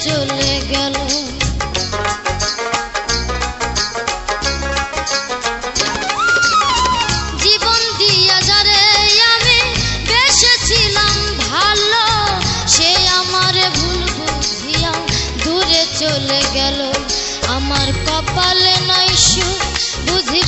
চলে গেল। জীবন দিয়া যারে আমি বেসেছিলাম ভালো, সে আমারে ভুল বুঝিয়া দূরে চলে গেল। আমার কপালে নাই সুখ বুঝি